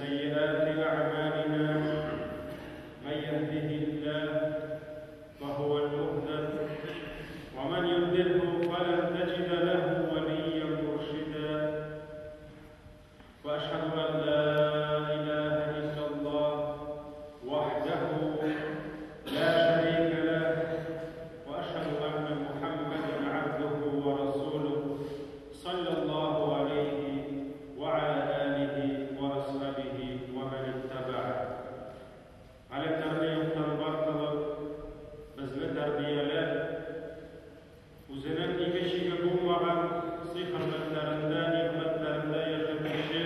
سيئات أعمالنا من يهده الله فهو المهتد ومن يضلله فلن تجد له وليا مرشدا وأشهد أن لا إله إلا الله وحده لا شريك له وأشهد أن محمدا عبده ورسوله صلى الله عليه وعلى آله وأصحابه ومن اتبعه على التربية تنبرتلق بزن تربية وزنان إيمشي قبوم وغن صيخا مدرندا نعمتلرندا يجبشي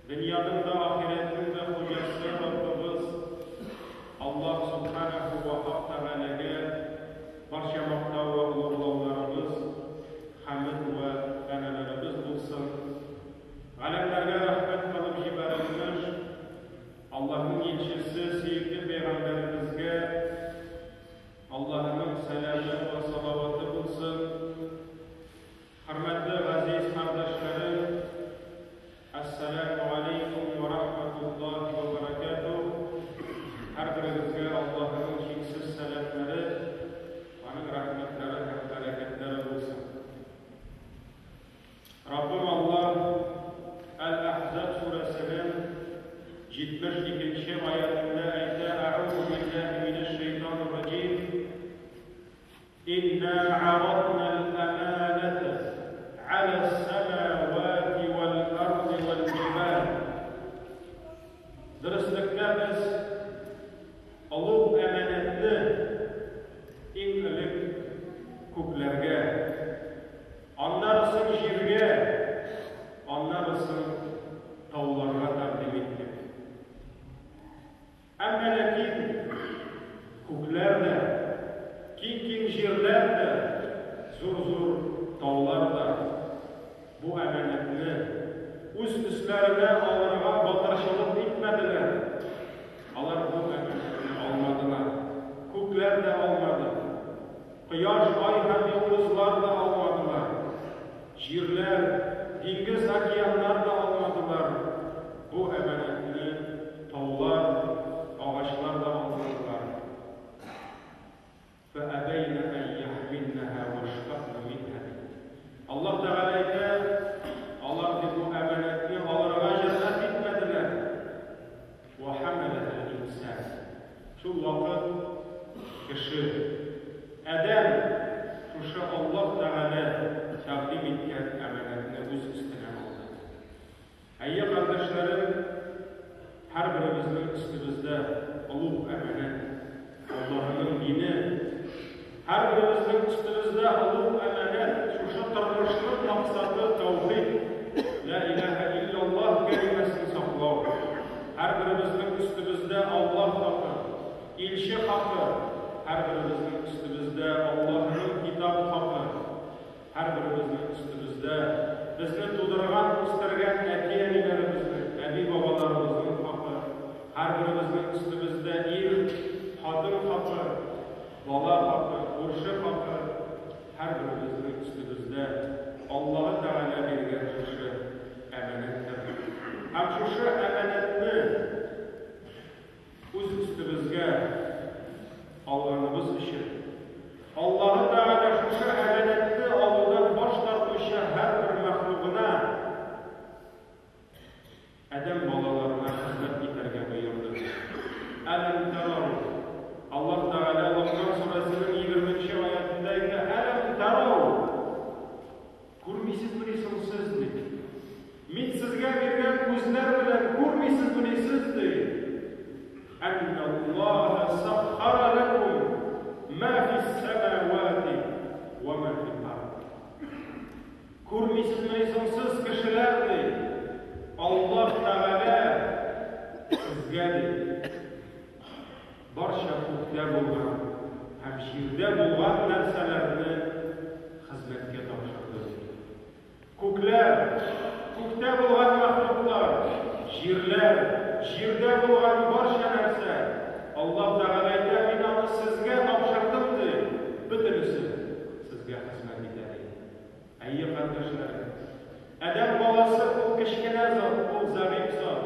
دنيادن دا آخرتن دا خجاسة رببز الله سبحانه وتعالى برشا مقتوى وغلوlarımız hamd ve analarımız bulsun. Alemlerine rahmet kalıp jibarilmiş Allah'ın elçisi sevgili Peygamberimizge Allah'ın selamı ve salavatı bulsun. Hürmetli aziz kardeşlerim, Esselamu Aleyküm ve Rahmetullahi ve Berekatuhu. Her birinizge Allah'ın şeksiz selamları, onun rahmetleri ve bereketleri olsun. Rabbim Allah El-Ahzab suresinin 72. ayetinde ayette Eûzu billahi mineşşeytanirracim İnna aradna'l emanete ale's-semâvâti vel-ardı vel-cibâl. Dürüstlükte biz ulug' emanetni eng ilk ko'klarga, ondan yerga, ondan tog'larga taqdim etdik. Ammo lekin ko'klarda, keng yerlarda, zo'r tog'larda bu amanatni o'z ustlariga olirga botirishlik etmadilar. Ular bu amanatni olmadilar. Ko'klar da olmadi. Quyosh, oy ham yulduzlar da olmadilar. Yerlar, dengiz, okeanlar da olmadilar. Bu amanatni tog'lar, ağaçlar da olmadilar. فَأَبَيْنَ أَنْ يَحْمِلْنَهَا وَاشْفَقْنَ مِنْهَا. Allah Teala'ya Allah bu amanatni olirga jur'at etmadilar. وَحَمَلَهَا الْإِنْسَانُ. Şu vaqt kishi Adam şu Allah Teala takdim etken amanatni o'z ustiga oldi. Ayya kardeşlerim, her birimizning ustimizda ulug' amanat Allah'ın dini, her birimizning ustimizda ulug' amanat şu turmushning maqsadi tavhid, la ilaha illalloh kalimasini saqlaw. Her birimizning ustimizda Allah haqqi, elchi haqqi, her birimizning ustimizda Allah'ın kitob haqqi, her birimizning ustimizda bizni tug'dirgan, o'stirgan aka-onalarimizning, abi-bobolarimizning haqqi, her birimizning ustimizda er, xotin haqqi, bola haqqi, qo'shni haqqi, her birimizning ustimizda Alloh Taala bergan shu amanatdir. Ham shu amanatni o'z ustimizga olganimiz uchun Alloh Taala shu amanatni oluvdan bosh tortuvchi har bir maxluqona, Adam bolalarına xizmat etarga buyurdi. Alam tarav. Allah Taala Lokman surasining 20-oyatidagi alam tarav. Ko'rmaysizmi siz dedi. Men sizga bergan ko'zlar bilan ko'rmaysizmi siz dedi. Alloh sakhara lakum ma fis samawati va ma fil ard. Ko'rmaysizmi siz kishilar dedi. Allah Teala sizga barcha ko'kda bo'lgan, ham yerda bo'lgan narsalarni xizmatga topshirdi. Ko'klar, ko'kda bo'lgan maxluqlar, yerlar, yerda bo'lgan barcha narsa Allah Teala aytadi, men uni sizga topshirdim dedi. Bitirisi sizga xizmat etadi. Ayyi qardoshlar, Adam bolasi u kichkina zot, u zaif zot.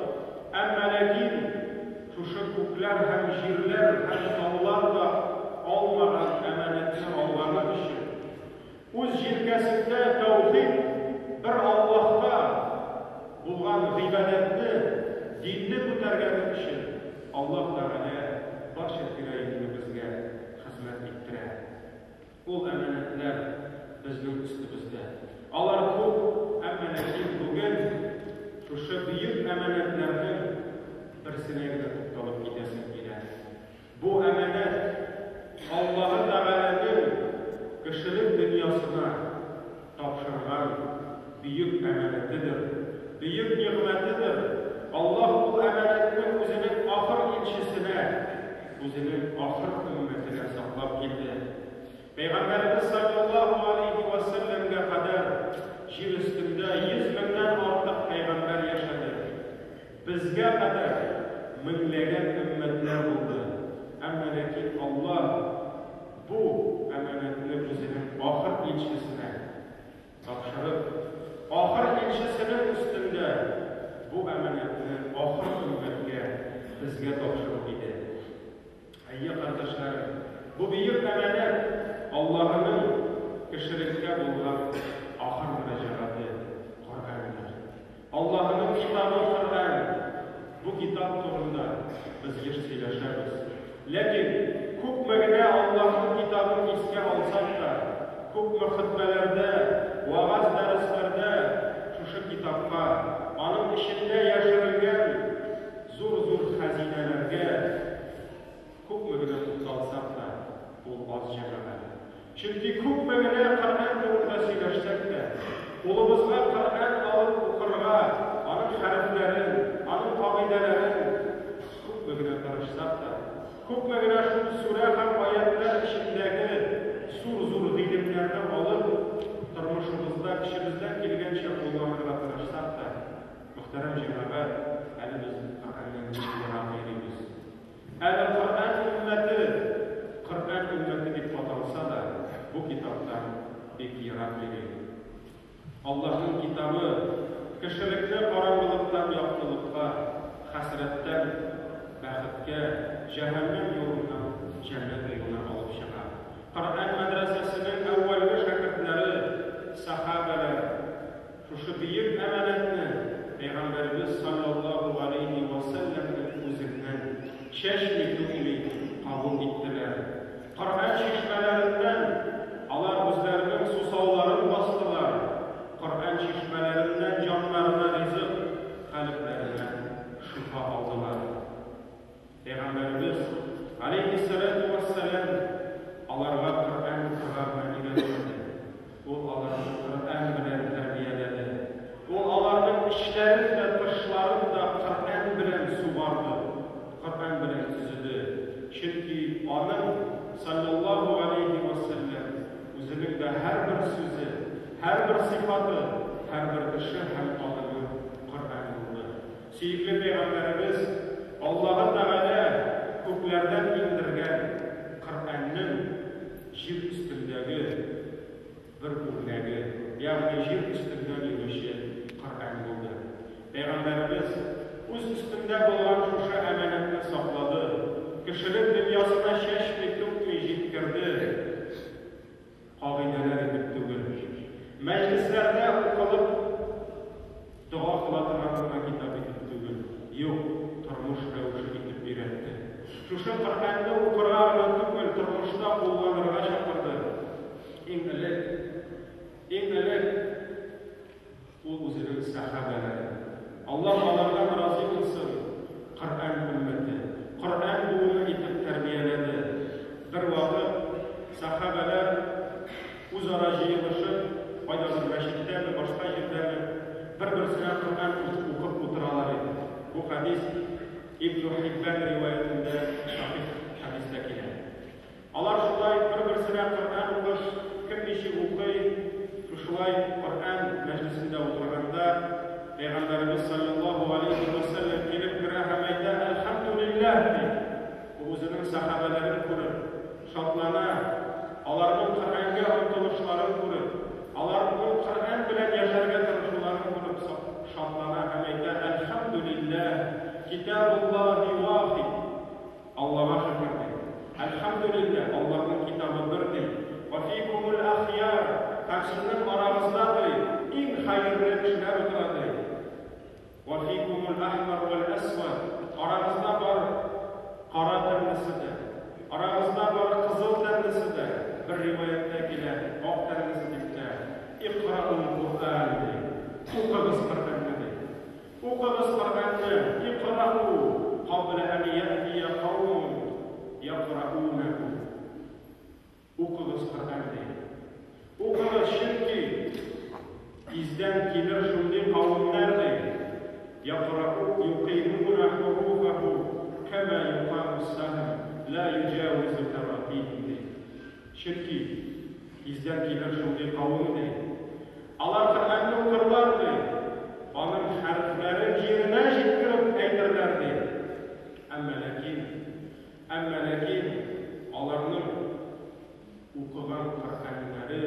әманәтләрнең берсенә генә тукталып китәсем килә. Бу әманәт Аллаһ Тәгаләнең кешелек дөньясына тапшырган бөек әманәтедер, бөек нигъмәтедер. Аллаһ бу әманәтне үзенең ахыр илчесенә, үзенең ахыр өммәтенә саклап килде. Пәйгамбәрбез саллаллаһу алейхи ва саллямга кадәр җир өстендә 100 меңнән артык пәйгамбәр яшәде. Безгә кадәр меңләгән өммәтләр булды. Әмма ләкин Аллаһ бу әманәтне үзенең ахыр илчесенә тапшырып, ахыр илчесенең үстендә бу әманәтне ахыр өммәткә безгә тапшырып иде. Әйе кардәшләрем, бу бөек әманәт Аллаһның кешелеккә булган ахыр мөрәҗәгате Коръәндер. Аллаһның китабы Коръән. Бу китап турында без еш сөйләшәбез. Ләкин күпме генә Аллаһның китабын искә алсак та, күпме хутбәләрдә, вагаз дәресләрдә шушы китапка, аның ичендә яшерелгән зур-зур хәзинәләргә күпме генә тукталсак та, ул аз җәмәгать. Чөнки күпме генә Коръән турында сөйләшсәк тә, улыбызга Коръән алып укырга, аның хәрефләрен, аның кагыйдәләрен күпме генә тырышсак та, күпме генә шул сүрә һәм аятлар ичендәге зур-зур гыйлемнәрне алып, тормышыбызда кешебездән килгәнчә кулланырга тырышсак та, мөхтәрәм җәмәгать, әле без Коръәннән ерак йөрибез. Әле Коръән өммәте дип аталса да, бу китаптан бик ерак йөри. Аллаһның китабы кешелекне караңгылыктан яктылыкка, хәсрәттән бәхеткә, җәһәннәм юлыннан җәннәт юлына алып чыга. Коръән мәдрәсәсенең әүвәлге шәкертләре, сахабалар шушы бөек әманәтне Пәйгамбәрбез саллаллаһу алейхи ва саллямның үзеннән чәчми-түкми кабул иттеләр. Коръән чишмәләреннән алар үзләренең сусауларын бастылар. Коръән чишмәләреннән җаннарына ризык, калебләренә шифа алдылар. Пәйгамбәрбез алейхиссалату вассалам аларга Коръән укырга өйрәтте. Ул аларны Коръән белән тәрбияләде. Ул аларның эшләрен дә, тышларын да Коръән белән сугарды, Коръән белән төзеде. Чөнки аның саллаллаһу алейхи ва саллям үзенең дә һәрбер сүзе, һәрбер сыйфаты, һәрбер эше һәм адымы Коръән булды. Сөйкле Пәйгамбәрбез Аллаһ Тәгалә күкләрдән индергән Коръәннең җир өстендәге бер үрнәге, ягъни җир өстендә йөрүче Коръән булды. Пәйгамбәрбез үз өстендә булган шушы әманәтне саклады. Кешелек дөньясына чәчми-түкми җиткерде. Кагыйдәләр итеп түгел, мәҗлесләрдә укылып дуа кыла торган китап итеп түгел, юк, тормыш рәвеше итеп өйрәтте. Шушы Коръәнне укырга гына түгел, тормышта кулланырга чакырды. Иң элек ул үзенең сахабалары. Аллаһ алардан разый булсын, Коръән өммәте, Коръән буыны итеп тәрбияләде. Бер вакыт сахабалар үзара җыелышып, кайдадыр мәчеттәме, башка җирдәме, бер-берсенә Коръән укып утыралар иде. Бу хадис Ибн Хиббан риваятендә сахих хадистә килә. Алар шулай бер-берсенә Коръән укып, кем ничек укый, шулай Коръән мәҗлесендә утырганда Пәйгамбәрбез саллаллаһу алейхи ва саллям килеп керә һәм әйтә: "Әлхәмдүлиллаһ" ди. Үзенең сахабаларын күреп, шатлана, аларның Коръәнгә омтылышларын күреп, аларның Коръән белән яшәргә тырышуларын күреп шатлана һәм әйтә: "Әлхәмдүлиллаһ, китабуллаһи вахид." Аллаһка шөкер ди. Әлхәмдүлиллаһ, Аллаһның китабы бер ди. "Ва фикумул ахяр", һәм сезнең арагызда иң хәерле кешеләр утыра ди. "Ва фикумул ахмар вал асвад", арагызда бар кара тәнлесе дә, арагызда бар кызыл тәнлесе дә, бер риваяттә килә, ак тәнлесе дип тә. "Иқраул Кур'ан" ди. Укыгыз Коръәнне ди. Укыгыз Коръән قبل أن يأتي قوم يقرؤونه. Оқыңыз Құр'анды. Оқыңыз шүнки bizden gelir şunday kavimlerdir. يقيمون حروفه كما يقام السهم لا يجاوز تراقيهم. Şunki bizden gelir şunday kavimdir. Alar Kur'an'ı okurlardı. Onun harflerin yerine jetkirip aytırlardı. Amma lakin alarning o'qigan Qur'onlari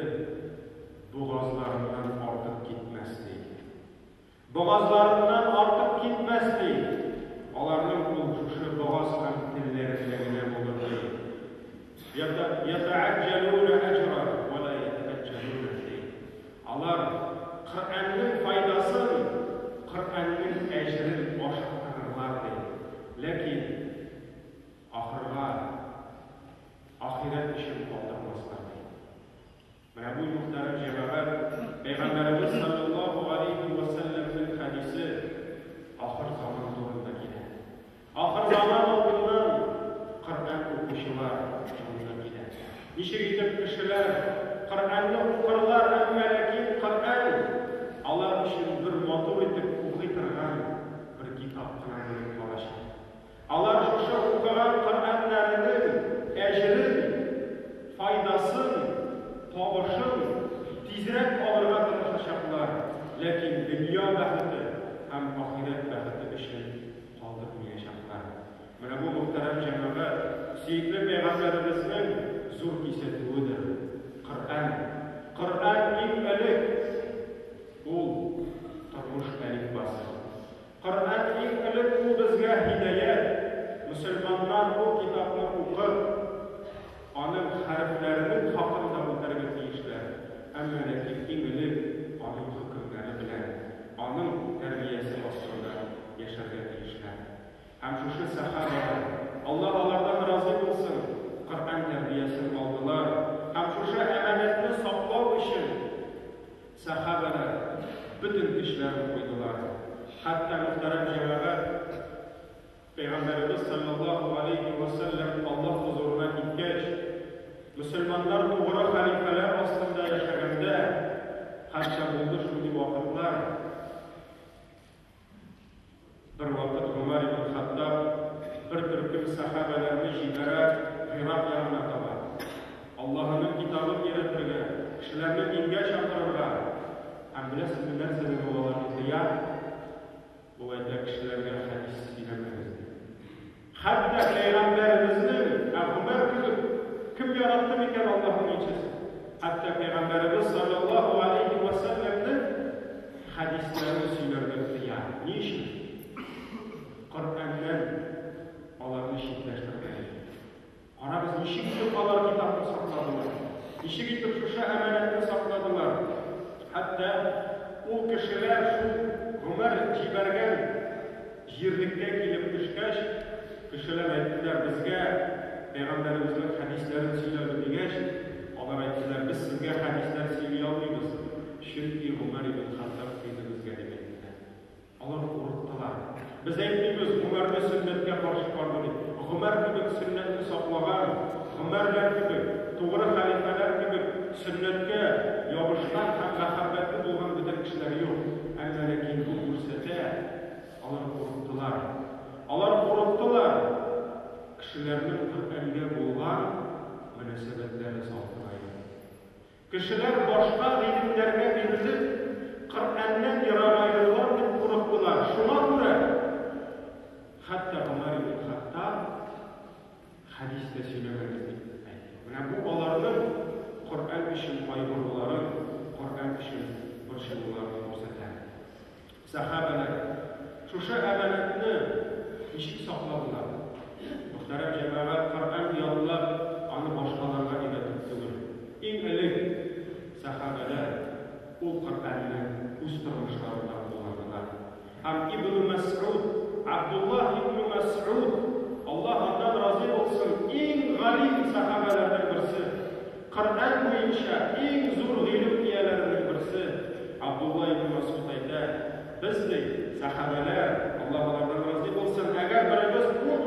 boğazlarından ortib ketmasdi. Boğazlarından ortib ketmasdi. Alarning o'qishi boğaz ham tillarida bo'ladi. Yata'ajjaluna ajran va la yata'ajjaluna fihi. Alar Qur'onning foydasin, Qur'onning ajrini boshqararlardi. Lekin ahiret işini kaldırmazlardı. Mana bu muhterem cemaat, Peygamberimiz sallallahu aleyhi ve sellem'in hadisi ahir zaman zorunda gider. Ahir zaman olduğundan Kur'an okuşular zorunda gider. İşe gidip kişiler Kur'an'ı okurlar, ama lakin Kur'an Allah için bir motor edip okuyturgan bir kitap kılan kalaşı. Allah şu okuyan Kur'an'larının ecrin, faydasın, tavışın, tizrek alırga çalışacaklar. Lakin dünya bəxti hem ahiret bəxti için kaldırmayacaklar. Mana bu muhterem cemaat, sevgili Peygamberimizin zor kisetidir. Kur'an ilk elif, ol turmuş elifbası. Kur'an ilk elif, o bizga hidayet. Müslümanlar o kitabını okur, onun harflerinin hakkında o'tirib deyishlar. Amma lakin ingilib, onun hukmlari bilan, onun tarbiyasi ostida yasharga deyishlar. Ham shu sahobalar, Alloh ulardan rozi bo'lsin, Qur'on tarbiyasini oldilar. Ham shu amonatni saqlash uchun sahobalar butun ishlarini qo'ydilar. Hatto muhtaram jamoat, Peygamberimiz sallallahu aleyhi ve sellem Allah huzuruna gitgach, Müslümanlar doğru halifeler aslında yaşaganda, hatta buldu şunday vaqtlar. Bir vaqt Umar ibn Hattab bir türküm sahabelerni jibarib Iroq yanına tabar. Allah'ın kitabını yaratırgan, kishilarni dinga chaqirgan. Ham bilasiz bu narsani o'g'illarni ya, bu ayda kishilarga hadis dinamadi. Hatta Peygamberimizin Ömer kim yarattı miken Allah'ın içisi? Hatta Peygamberimiz sallallahu aleyhi ve sellem'in hadislerini söylerdi ya. Niçin? Kur'an'dan Allah'ın şiddetlerini. Ana biz nişi gidip Allah kitabını sakladılar. Nişi gidip şu emanetini sakladılar. Hatta o kişiler şu Ömer cibergen yerlikte gelip düşkəş, kişiler aytdılar bizge Peygamberimizin hadislerini söylerdi degeç, onlar aytdılar biz sizge hadisler söyleyə almayız. Çünki Ömer ibn Hattab dedi bizge demektiler. Onlar korktular. Biz aytmayız Ömer'de sünnetke karşı çıkardı. Ömer gibi sünnetini saklagan, Ömerler gibi, doğru halifeler gibi sünnetke yapışkan hem mehabbetli bulgan bütün kişiler yok. Ama lakin bu fursete onlar korktular. Onlar korktular. Kişilerinin Kur'an'ga bo'lgan munosabatlari saqlaydi. Kishilar boshqa ilimlarga berilib, Qur'ondan yiroqlaydilar deb qo'rqdilar. Shunga ko'ra hatto Umar ibn Hattab hadisda söylememişti. Mana bu ularning Qur'on uchun qayg'urulari, Qur'on uchun burchliklarini ko'rsatadi. Sahobalar shu amonatni nishib saqladilar. Muhterem cemaat, Kur'an yollab, onu başkalarına iletip durur. En ilk sahabeler o Kur'an'ın usturmuşlarından kullandılar. Hem İbn Mes'ud, Abdullah İbn Mes'ud, Allah ondan razı olsun, en galim sahabelerden birisi. Kur'an boyunca en zor ilim iyelerinden birisi. Abdullah İbn Mes'ud ayda, biz de sahabeler, Allah ondan razı olsun, eğer birimiz bu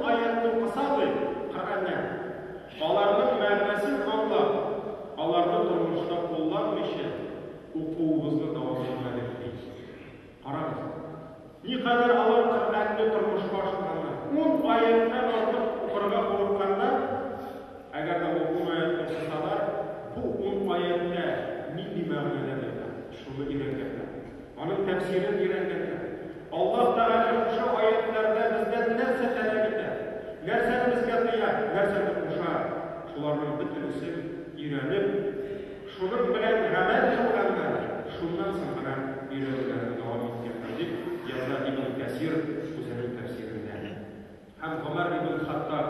нәрсәдер куша, шуларның бөтенесен өйрәнеп, шуның белән гамәл кылганга, шуннан соң гына өйрәнүләрне дәвам иткәннәр дип яза Ибн Кәсир үзенең тәфсирендә. Һәм Умар ибн Хаттаб,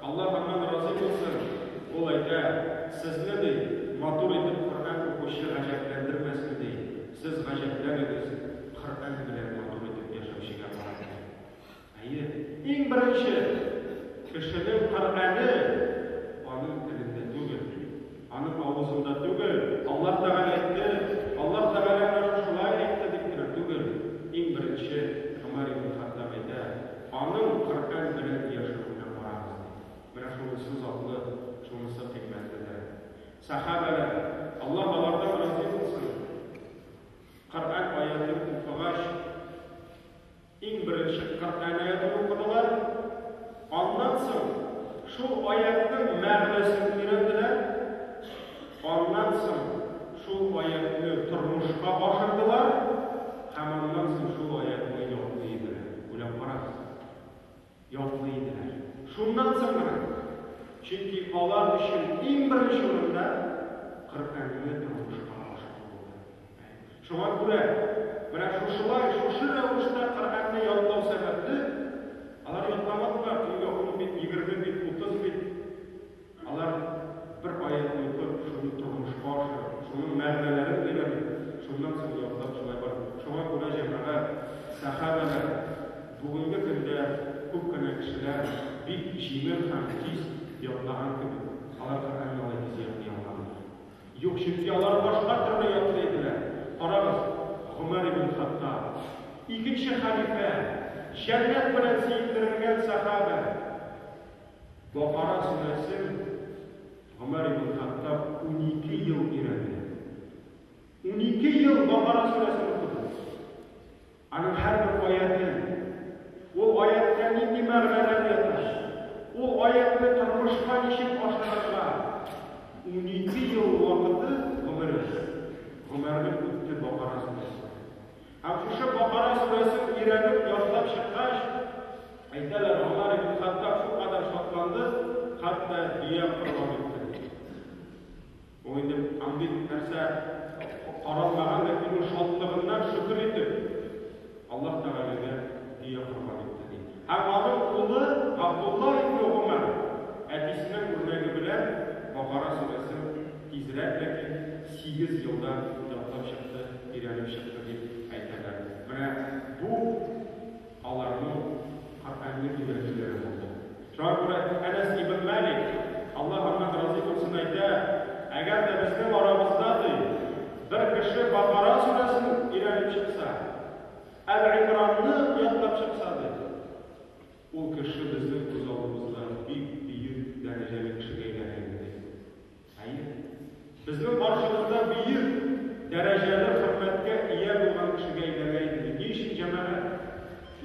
Аллаһ аннан разы булсын, ул әйтә, сезне ди матур итеп Коръән укучы гаҗәпләндермәсме ди, сез гаҗәпләнегез, Коръән белән матур итеп яшәүчегә карап. Әйе, иң беренче кешенең Коръәне аның телендә түгел, аның авызында түгел. Аллаһ Тәгалә әйтте, Аллаһ Тәгалә шулай әйтте дип кенә түгел. Иң беренче Умар ибн Хаттаб әйтә, аның Коръән белән яшәүенә карагыз. Менә шунысы затлы, шунысы кыйммәтледер. Сахабалар, Аллаһ алардан разы булсын, Коръән аятын укыгач, иң беренче Коръән аятын укыдылар. Аннан соң шул аятның мәгънәсен өйрәнделәр. Аннан соң шул аятны тормышка ашырдылар. Һәм аннан соң шул аятны яклыйдылар. Уйлап карагыз. Яклыйдылар. Шуннан соң гына, чөнки алар өчен иң беренче урында Коръәнне тормышка ашыру булды. Шуңа күрә, менә шушылай, шушы рәвештә Коръәнне яклау сәбәпле алар ятламадылар, кемгә 10 бит, 20 бит, 30 бит. Алар бер аятны укып, шуны тормышка ашырып, шуның мәгънәләрен өйрәнеп, шуннан соң яклап шулай бар. Шуңа күрә җәмәгать, сахабалар бүгенге көндә күп кенә кешеләр бик җиңел һәм тиз ятлаган кебек. Алар Коръәнне алай тиз яклый алмадылар. Юк, чөнки алар башка төрле яклыйдылар. Карагыз, Умар ибн Хаттаб, икенче халифа, җәннәт белән сөендерелгән сахаба. Бакара сүрәсен Умар ибн Хаттаб 12 ел өйрәнде. 12 ел Бакара сүрәсен укыды. Аның һәр бер аятын, ул аятта нинди мәгънәләр ята, ул аятны тормышка ничек ашырырга 12 ел вакыты Умарның үтте Бакара сүрәсе. Һәм шушы Бакара сүрәсен өйрәнеп ятлап чыккач, әйтәләр, Умар ибн Хаттаб шу кадәр шатланды, хәтта дия корбан итте. Ул инде бит нәрсә каралмаган, ләкин ул шатлыгыннан шөкер итеп Аллаһ Тәгаләгә дия корбан итте. Һәм аның улы Абдулла ибн Умар әтисенең үрнәге белән Бакара сүрәсен тизрәк, ләкин 8 елда ятлап чыкты, өйрәнеп чыкты дип әйтәләр. Менә бу аларның Коръәнне өйрәнүләре булды. Шуңа күрә Әнәс ибн Малик, Аллаһ аннан разы булсын, әйтә, әгәр дә безнең арабызда бер кеше Бакара сүрәсен өйрәнеп чыкса, Әл-Имранны ятлап чыкса, ул кеше безнең күз алдыбызда бик бөек дәрәҗәле кешегә әйләнә. Әйе, безнең каршыбызда бөек дәрәҗәле хөрмәткә ия булган кешегә әйләнә иде. Ни өчен җәмәгать?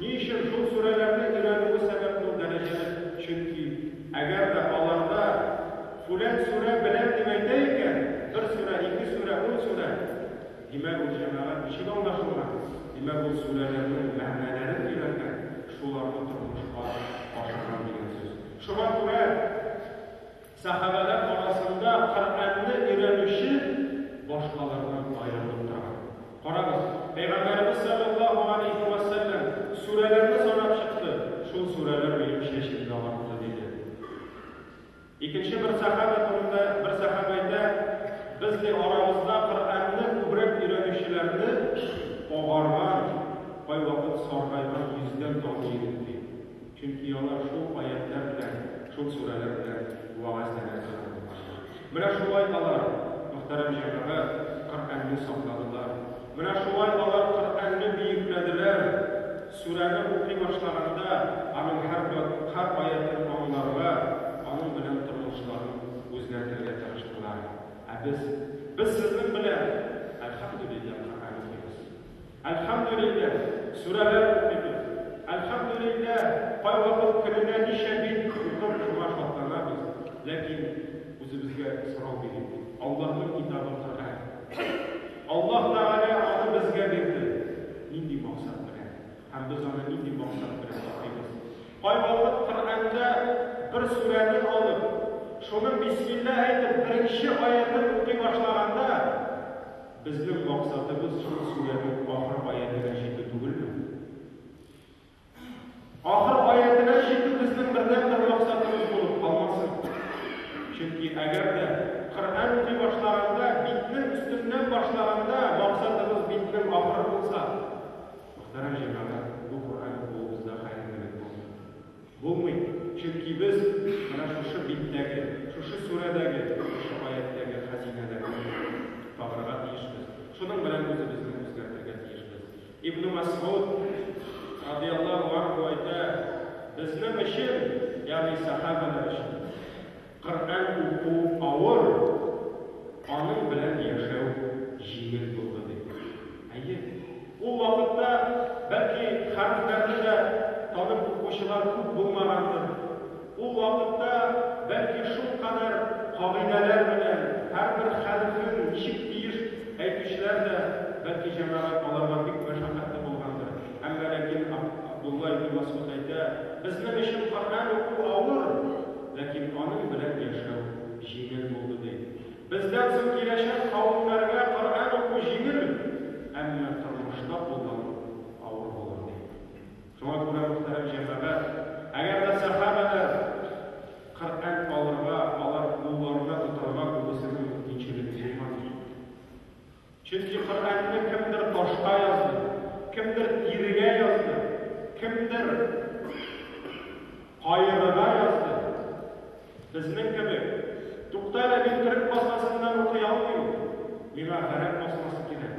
Ни өчен шул сүрәләрне өйрәнү сәбәпле дәрәҗәле? Чөнки әгәр дә аларда фулан сүрә белән дип әйтә икән, бер сүрә, 2 сүрә, 10 сүрә, димәк ул җәмәгать ничек аңлашылган? Димәк ул сүрәләрнең мәгънәләрен өйрәнгән, шуларны тормышка ашырган дигән сүз. Шуңа күрә сахабалар арасында Коръәнне өйрәнүче башкалардан аерылып торган. Карагыз, Пәйгамбәрбез саллаллаһу алейхи ва саллям сүрәләрне санап чыкты. Шул сүрәләр минем чәчемдә арты диде. Икенче бер сахаба турында бер сахаба әйтә, безнең арабызда Коръәнне күбрәк өйрәнүчеләрне агарган, кайвакыт саргайган йөздән таныйбыз ди. Чөнки алар шул аятлар белән, шул сүрәләр белән вәгазьләнә. Менә шулай алар, мөхтәрәм җәмәгать, Коръәнне сакладылар. Менә шулай алар Коръәнне бөекләделәр. Сүрәне укый башлаганда, аның һәр аятын аңларга, аның белән тормышларын үзгәртергә тырыштылар. Biz sizin белән әлхәмдүлилләh Коръән укыйбыз. Әлхәмдүлилләh сүрәләр укыйбыз. Әлхәмдүлилләh кайвакыт көненә ничә бит укып шуңа шатланабыз. Ләкин үзебезгә сорау бирик. Аллаһның китабы Коръән. Аллаһ Тәгалә аны безгә бирде. Нинди максат белән? Һәм без аны нинди максат белән укыйбыз? Кайвакыт Коръәндә bir surəni alıb, şunun Bismillah aytib birinchi oyatini o'qiy boshlaganda, bizning maqsadimiz shu suraning oxir oyatiga yetib tugildi. Oxir oyatiga yetib bizning birdan bir maqsadimiz bo'lib qolmasin. Chunki agarda Qur'on o'qiy boshlaganda, bitning ustidan boshlaganda maqsadimiz bitning oxiri bo'lsa, muhtaram jamoat, bu Qur'on o'qishda xayrli bo'lmaydi. Chunki biz mana shu bitdagi, shu suradagi, shu oyatdagi xazinalarni topirga tiyishmiz. Shuning bilan o'zimizni o'zgartirishga tiyishmiz. Ibn Mas'ud radhiyallohu anhu aytadi, bizning ishim, ya'ni sahobalar ishi, Qur'on o'qib avval onun bilan yashaw yengil bo'ldi. Ayy, u vaqtda balki harflarni da tanib o'qishlar ko'p bo'lmagandir. U vaqtda balki shu qadar qoidalar bilan har bir harfni nishib deyish aytishlarda balki jamoat olarga bek mashaqqatli bo'lgandir. Ammo lekin Abdullah ibn Mas'ud aytadi, bizning ishim Qur'on o'qib avval, lekin onun bilan yashaw yengil bo'ldi deydi. Bizdan so'ng kelajak qavmlarga Qur'on o'qish yengil, ammo turmushda bo'lgan og'ir bo'ladi. Shunga ko'ra muhtaram jamoat, agarda sahobalar Qur'on olirga, ularga o'tirga bo'lsa mumkinchilik bo'lmadi. Chunki Qur'onni kimdir toshqa yozdi, kimdir teriga yozdi, kimdir qoyirga yozdi. Bizning kabi To'xtala bintirik bosmasidan o'qiy olmaydi. Nima g'arab bosmasi kerak.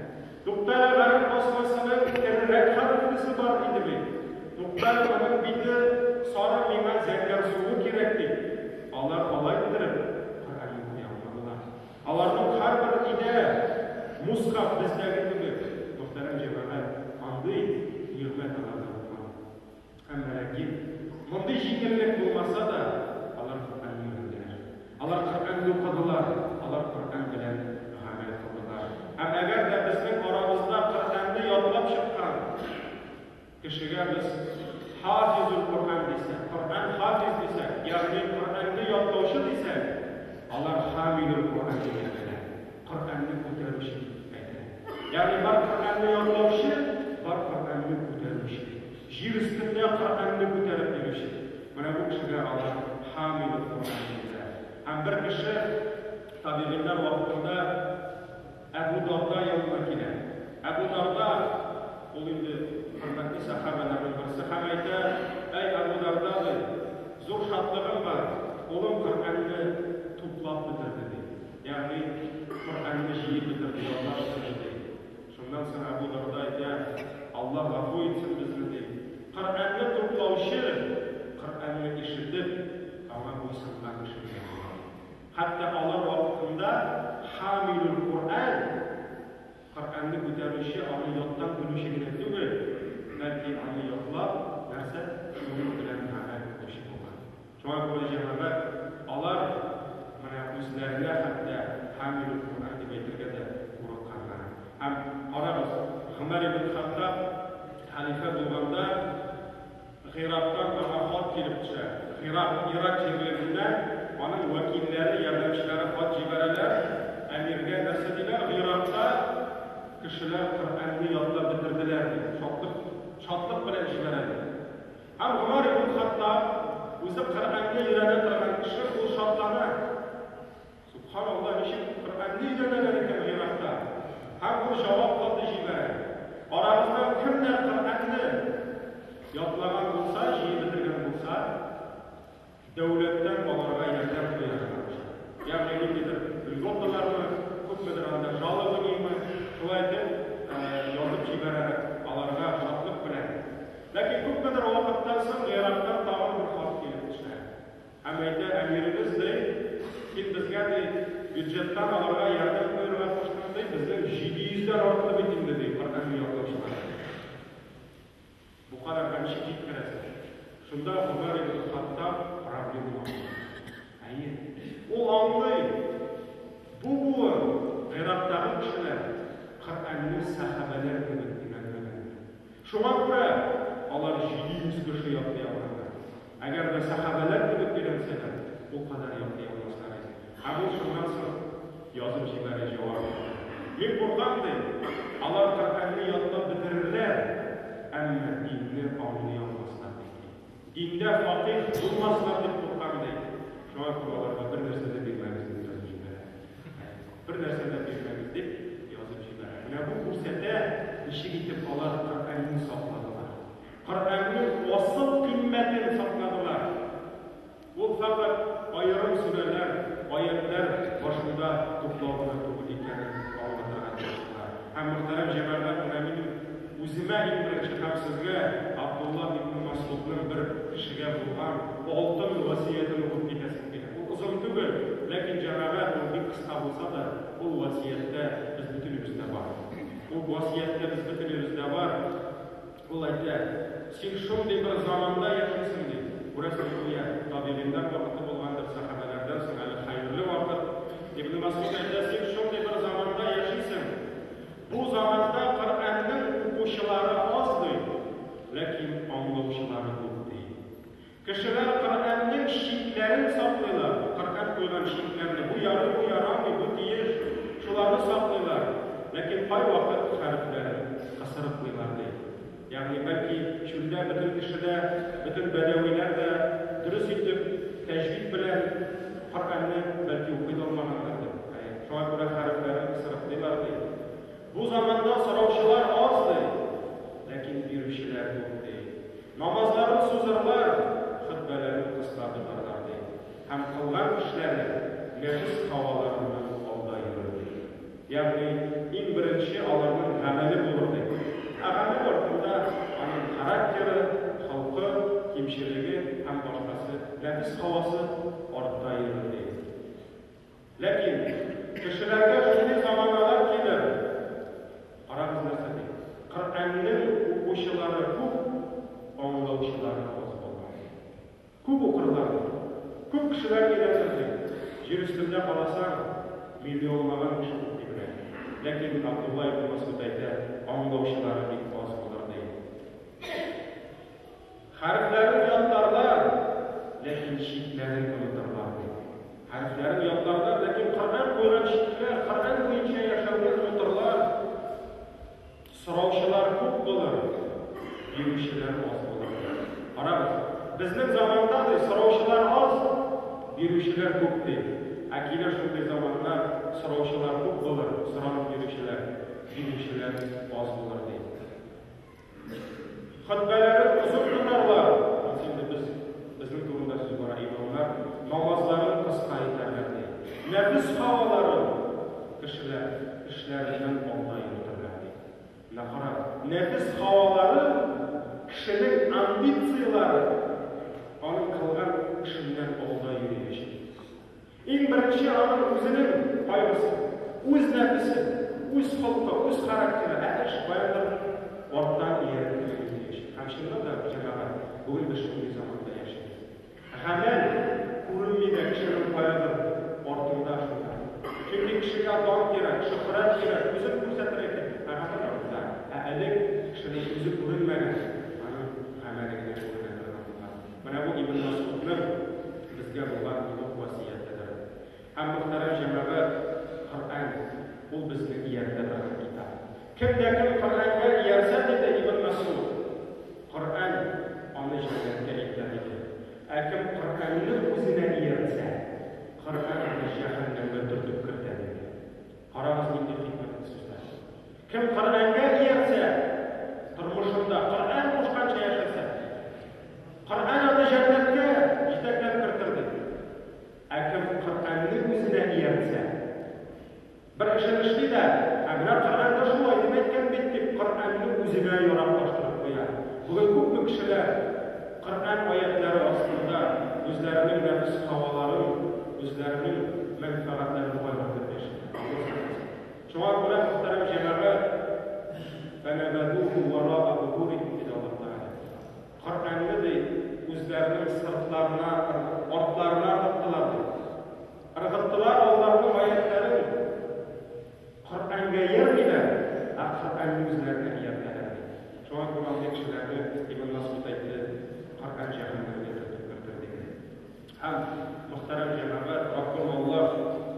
To'xtala g'arab bosmasining irrak harfisi bor edi. To'xtala uning biti sora nima zangar suvi kerak deydi. Alloh olaydirib Qur'onni o'qiy olmadilar. Ularning har bir ida mushaf bizdagi gibi. Muhtaram jamoat, qanday hurmat qiladi. Ammo lekin bunday yengillik bo'lmasa da Allah Qur'onni o'qidilar, Allah Qur'on bilan amal qildilar. Ham agarda bizning oramizda Qur'onni yodlab chiqqan kishiga biz hafizul Qur'on desak, Qur'on hafiz desak, ya'ni Qur'onni yodlovchi desak, Allah hamilul Qur'on deydi. Qur'onni ko'taruvchi deydi. Ya'ni bir Qur'onni yodlovchi, bir Qur'onni ko'taruvchi. Yer ustida Qur'onni ko'tarib yurishi. Mana bu kishiga Allah hamilul Qur'on deydi. Ham bir kishi tabiinlar vaqtida Abu Darda yanına keladi. Abu Darda ol endi hurmatli sahobalarning birisi ham aytadi, "Ey Abu Darda, zo'r shodligim bor. O'g'lim Qur'onni to'plab bitirdi" dedi. Ya'ni Qur'onni yeyib bitirdi, yodlab bitirdi. Shundan so'ng Abu Darda aytadi, "Alloh g'afur etsin bizni" dedi. Qur'onni to'plovchi, Qur'onni eshitib, ama bo'ysungan kishi. Hatta Allah vaqtida hamilul Qur'on, Qur'onni ko'taruvchi, uni yoddan bilishigina tugul, balki uni yodlab narsa shuning bilan amal qilishi bo'lgan. Shunga ko'ra jamoat, ular mana o'zlariga hatta hamilul Qur'on deb aytilganda qo'rqqanlar. Ham qarabız, Umar ibn Xattob xalifa bo'lganda G'irobdan xat kelib chiqdi. Iroq yerlaridan onun vakilleri, yardımcıları xat jibaradilar. Amirga narsa dedilar, Iroqda kishilar Qur'onni yodlab bitirdilar deb shodlik bilan jibaradi. Ham Umar ibn Xattob o'zi Qur'onni yuradi turgan kishi, u shodlanadi. Subhanalloh, ishi Qur'onni yuradilar ekan Iroqda. Ham bu javob qildi jibaradi. Oramizdan kimlar Qur'onni yodlagan bo'lsa, yeyib bitirgan bo'lsa, davlatdan ularga yordam beradi. Ya'ni kimdir lotlarni ko'pdir anda javob shulay deb yozib jibaradi, ularga shodlik bilan. Lekin ko'pdir vaqtdan so'ng Iroqdan tag'in bir xat kelib chiqadi. Amayda amirimiz deydi, bizga byudjetdan ularga yordam berib qo'shganda bizning 700 dan ortiq bitimdi deydi Qur'onni yodlashlar. Bu qadar qancha ketkirasi. Shunda Umar ibn Xattob problema bo'ldi. Ayni u anlaydi. Bu Iroqdagi kishilar Qur'onni sahobalar bilan o'rgangan. Shunga ko'ra ular 700 kishi yodlay oladi. Agarda sahobalar deb bilgan нәрседен бұл қадар яқтай алмастар еді. Бұл шыңнан соң yazып жібәрі жауап. Мен қорқамдай, алар Құр'анны ятлап бітірілер, әмма динні аңлай алмаслар дейді. Динде фақих болмаслар деп қорқамдай. Шуңа оларға бір нәрсе де бермәңіз деп жазып жібәрі. Бір нәрсе де бермәңіз деп жазып жібәрі. Мына бұл көрсетте нешік етіп алар Құр'анны сақладылар. Құр'анның асыл қимметін сақладылар. Бұл фақат айырым сүрелер, аяттар башында туплауына түгел екенін аңлатырға тырыштылар. Һәм мөхтәрәм җәмәгать, менә үземә иң беренче һәм сезгә Абдулла ибн Мас'удның бір кешегә булган алтын васиятен укып китәсем килә. Ул озын түгел, ләкин җәмәгать ул бик кыска булса да, ул васиятта без бөтенебездә бар. Ул васиятта без бөтенебездә бар. Ул әйтә, син шундый бер заманда яшисең ди. Burası ya tabiinden vakti bulgandır, sahabelerden sonra hayırlı vakit. İbn Mas'ud ayetsin şöyle bir zamanda yaşaysın. Bu zamanda Kur'an'ın okuyucuları azdır, lakin anlayışları çok değil. Kişiler Kur'an'ın şiirlerini saklıyorlar. Kur'an koyulan şiirlerini bu yarı, bu yaramı, bu diye şuları saklıyorlar. Lakin pay vakit harfleri kısırıp koyular değil. Yani belki şurada bütün kişide, bütün bedeviler de dürüst edip, tecvid bilen Kur'an'ı belki okuyulmaganlardır. Şu an göre harflerin kısırıklılar değil. Bu zamanda soravşılar azdı, lakin yürüyüşler yok değil. Namazların sözlerler, hutbelerin kıslardılarlar değil. Hem kılgan kişileri nefis havalarından aldayırdı. Yani en birinci alanın ameli olur değil. Ameli ortunda onun karakteri, halkı, kimşiligi hem başkası nefis havası ortayırdı değil. Lakin kişilerge şöyle zamanlar gelir. Aramız nerede değil? Kur'an'ın okuyucuları çok, anlayışları az olmalı. Çok okurlar. Çok kişiler gelir. Yer üstünde kalasan milyonların kişi okuyabilir. Lakin Abdullah ibn Mas'ud ayetde anlayışları pek az olur değil. Harflerin yatlarlar, lakin şiitlerin unuturlar değil. Harflerin yatlarlar, lakin Kur'an koyulan şiitler, Kur'an boyunca yaşayan unuturlar. Soravşılar çok olur, yürüyüşler az olur. Aramız, bizning zamanda da soravşılar az, yürüyüşler çok değil. Akile şunday zamanlar soravşılar çok olur, soranıp yürüyüşler az olur değil. Hutbeleri uzun tutarlar. Şimdi bizning turunda siz bana imamlar namazların kısa yeterler değil. Nefis havaları kişiler işlerinden anlayırlar değil. Nefis havaları kişinin ambisiyaları onun kılgan kişinden anlayırlar. En birinci onun özünün kaygısı, öz nefisi, öz halkı, öz karakteri, her şey bayanlar ortadan yerini yaşıyor. Hemşirler de cemaat, bugün de şunun zamanda yaşıyor. Hemen kurulmayla kişinin kaygıdır, ortamda şunlar. Çünkü kişiye adam gerek, şöhret gerek, özün kursatırak hemen ortada. Elik kişinin özü kurulmayan, hemen gidip kurulmayan. Bana bu İbn Mas'ud'un bizge olan bir vasiyettedir. Hem muhterem cemaat, Kur'an, bu bizning yerda bir kitap. Kimda kim Qur'onga yersa dedi İbn Mas'ud. Qur'on onu jannatga yetkazadi. Kim Qur'onni o'zina yersa, Qur'on uni jahannamga turtib kiritadi. Qarabız nima hikmatli so'zlar. Kim Qur'onga yersa, turmushida Qur'on boshqacha yashasa, Qur'on uni jannatga yetaklab kiritardi. Kim Qur'onni o'zina yersa, bir ishni ishlaydi, agar Qur'onda shunday demayotgan bitib Qur'onni o'ziga yo'naltirib qo'yadi. Bugun ko'p kishilar Qur'on oyatlari ostida o'zlarining nafs havolari, o'zlarining manfaatlarini qo'yib yashaydi. Shunga ko'ra muhtaram janobat, fanabaduhu wara'a zuhurihim ila Allah Taala. Qur'onni o'zlarining sirtlarına, ortlarına arg'itdilar. Arg'itdilar Allohning oyatlarini Qur'onga yerdilar, Qur'onni o'zlariga yerdilar. Shunga ko'ra kishilarni Ibn Mas'ud aytdi, Qur'on jahannamga kirtirdi. Һәм мөхтәрәм җәмәгать, Раббим Аллаһ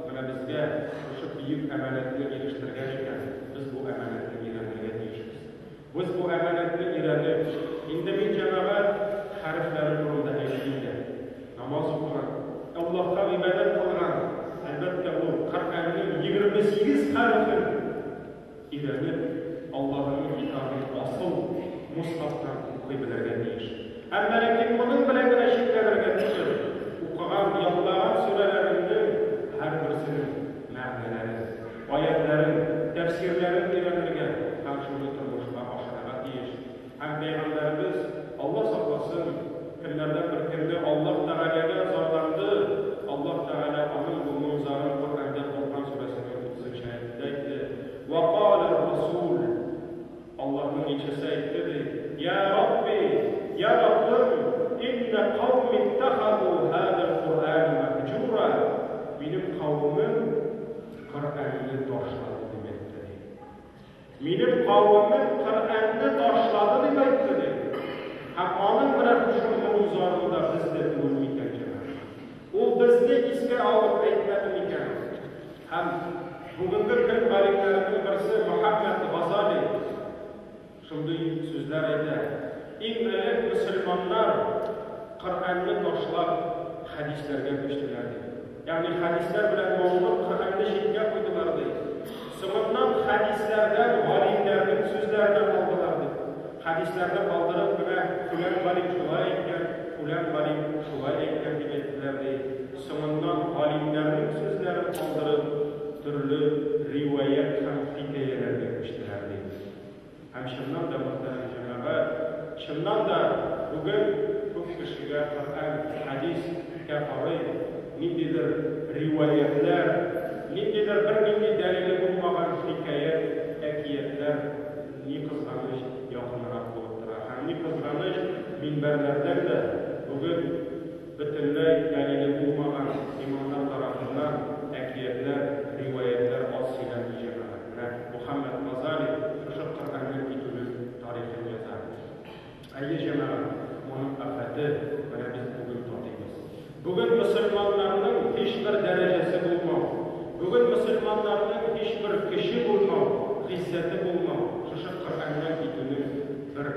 менә безгә шушы бөек әманәтне ирештергән икән. Biz bu әманәтне өйрәнергә тиешбез. Biz bu әманәтне өйрәнеп, инде мин җәмәгать хәрефләре турында әйтим дә. Намаз укыган, Аллаһка ибадәт кылган, әлбәттә ул Коръәннең 28 хәрефен өйрәнеп, Аллаһның китабын асыл мусхафтан укый белергә тиеш. Әмма ләкин моның белән генә шикләнергә түгел. Укыган, яллаган сүрәләрнең һәрберсенең мәгънәләрен, аятларын, тәфсирләрен өйрәнергә һәм шуны тормышка ашырырга тиеш. Һәм Пәйгамбәрбез Аллаһ сакласын, көннәрдән бер көнне Аллаһ Тәгаләгә зарланды. Аллаһ Тәгалә аның бу мунзарын Коръәндә Фуркан сүрәсенең 30-нчы аятында әйтте. Ва қала ар-расул, Аллаһның илчесе әйтте ди: "Я Рабби, я Раббым, инна қауми иттахазу хаза ал-Қур'ан махҗура." Минем кавмым Коръәнне ташлады дип әйтте. Минем кавмым Коръәнне ташлады дип әйтте. Һәм аның белән шул мунзарында без дә түгел микән җәмәгать. Ул безне искә алып әйтмәде микән? Һәм бүгенге көн галимнәренең берсе Мөхәммәд Газали шундый сүзләр әйтә. Иң элек мөселманнар Коръәнне ташлап хәдисләргә күчтеләр. Ягъни хәдисләр белән мавлуд Коръәнне читкә куйдылар ди. Соңыннан хәдисләрдән галимнәрнең сүзләрен алдылар ди. Хәдисләрне калдырып гына фулан галим шулай әйткән, фулан галим шулай әйткән дип әйттеләр ди. Соңыннан галимнәрнең сүзләрен калдырып төрле риваят һәм хикәяләргә күчтеләр ди. Һәм чыннан да мөхтәрәм җәмәгать, чыннан да бүген күп кешегә Коръән, хәдис карый, ниндидер риваятлар, ниндидер бернинди дәлиле булмаган хикәят, әкиятләр ни кызганыч якынрак булып тора. Һәм ни кызганыч минбәрләрдән дә бүген бөтенләй дәлиле булмаган имамнар тарафыннан әкиятләр, риваятлар аз сөйләнә җәмәгать. Мөхәммәд Газали шушы Коръәннең китүен тарихын яза. Әйе җәмәгать, моның афаты менә без бүген татыйбыз. Бүген мөселманнарның һичбер дәрәҗәсе булмау, бүген мөселманнарның һичбер кеше булмау, гыйззәте булмау, шушы Коръәннең китүенең бер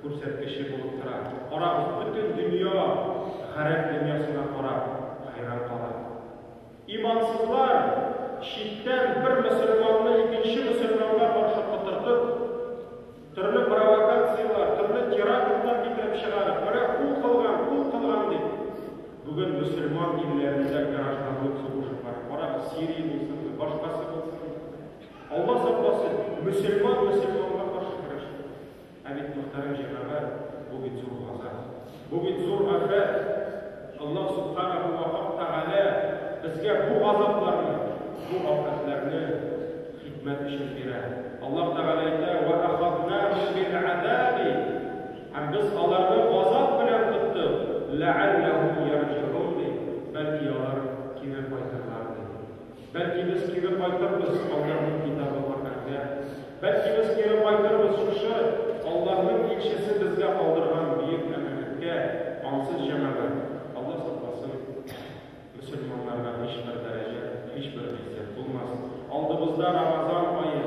күрсәткече булып тора. Карагыз, бөтен дөнья, гарәп дөньясына карап, хайран кала. Имансызлар читтән бер мөселманны икенче мөселманга каршы кытыртып, төрле провокациялар, төрле терактлар китереп чыгарып, менә ул кылган дип. Бүген мөселман илләрендә гражданлык сугышы бар. Карагыз, Сирия булсын, башкасы булсын. Аллаһ сакласын, мөселманга каршы көрәш. Әбит мөхтәрәм җәмәгать, бу бит зур газап. Бу бит зур афат. Аллаһ субханаһу ва тәгалә безгә бу газапларны, бу афатларны хикмәт өчен бирә. Аллаһ тәгалә әйтә: "Ва ахаднахум бил-азаби." Һәм без аларны газап белән тоттык. Лә'алләһум ярҗиғун. Бәлки алар кире кайтырлар. Бәлки без кире кайтырбыз Аллаһның китабы Коръәнгә. Бәлки без кире кайтырбыз шушы Аллаһның илчесе безгә калдырган бөек әманәткә, ансыз җәмәгать. Аллаһ сакласын, мөселманнарга һичбер дәрәҗә, һичбер гыйззәт булмас. Алдыбызда Рамазан айы,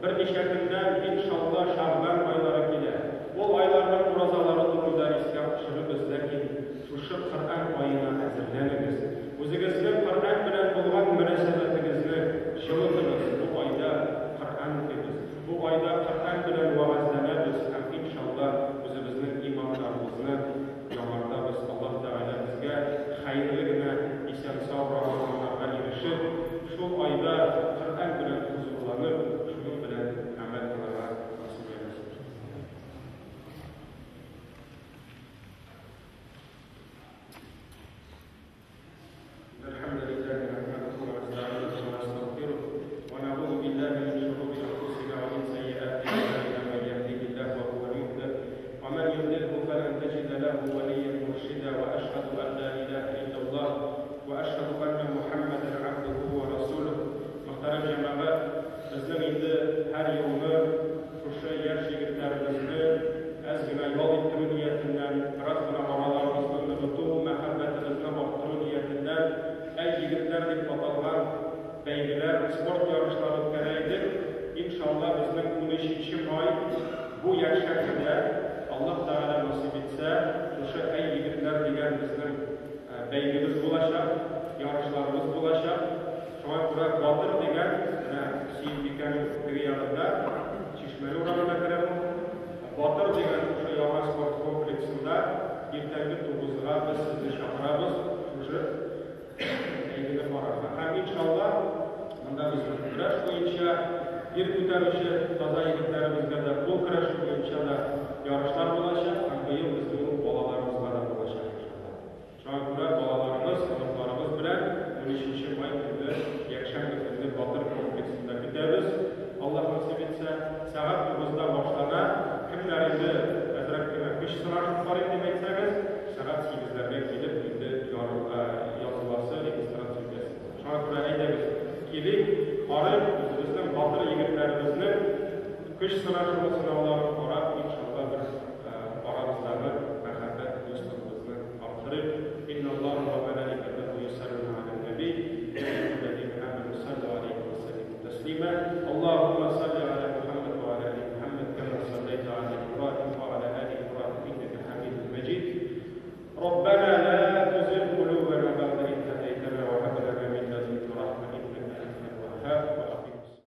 берничә көндән иншалла Шәгъбан айлары килә. Ул айларның уразалары турында искә төшеребез, ләкин шушы Коръән айына әзерләнегез. Үзегезгә Коръән белән булган мөнәсәбәтегезне җылытыгыз. Бу айда Коръән укыйбыз. Бу айда Коръән белән вәгазьләнәбез һәм иншалла үзебезнең иманнарыбызны яңартабыз. Аллаһ Тәгалә безгә хәерле генә исән-сау Рамазаннарга ирешеп, шул айда Коръән белән sport yarışları ötkənəydi. İnşallah bizning 13-oy bu yakshakida Allah Teala nasip etse, o'sha ay yigitlar degan bizning bayramiz bo'lashaq, yarışlarımız bo'lashaq. Shunga ko'ra Botir degan Siyidbekaning filialida Chishmali o'ramida kiradi. Botir degan o'sha yong'in sport kompleksida ertangi 9ga biz sizni chaqiramiz. O'sha aygida boramiz. Ham inshaalloh bunda biz kurash bo'yicha yer ko'tarishi toza yigitlarimizga da qo'l kurashi bo'yicha da yarışlar bo'lashaq. Ham bu yil bizning bolalarimizga da bo'lashaq inshaalloh. Shunga ko'ra bolalarimiz, onlarimiz bilan 13-oy kuni yakshanba kuni Botir kompleksida kutamiz. Alloh nasib etsa, soat 9da boshlana, kimlar endi azrakkina qish sinash qo'yib deb aytsangiz, soat 8larga kelib endi yozilasi registratsiya. Shunga ko'ra aytamiz, keling, qarib bizning Botir yigitlarimizni qish sinashimiz sinovlarini qarab, inshaalloh bir oramizdagi mahabbat do'stligimizni orttirib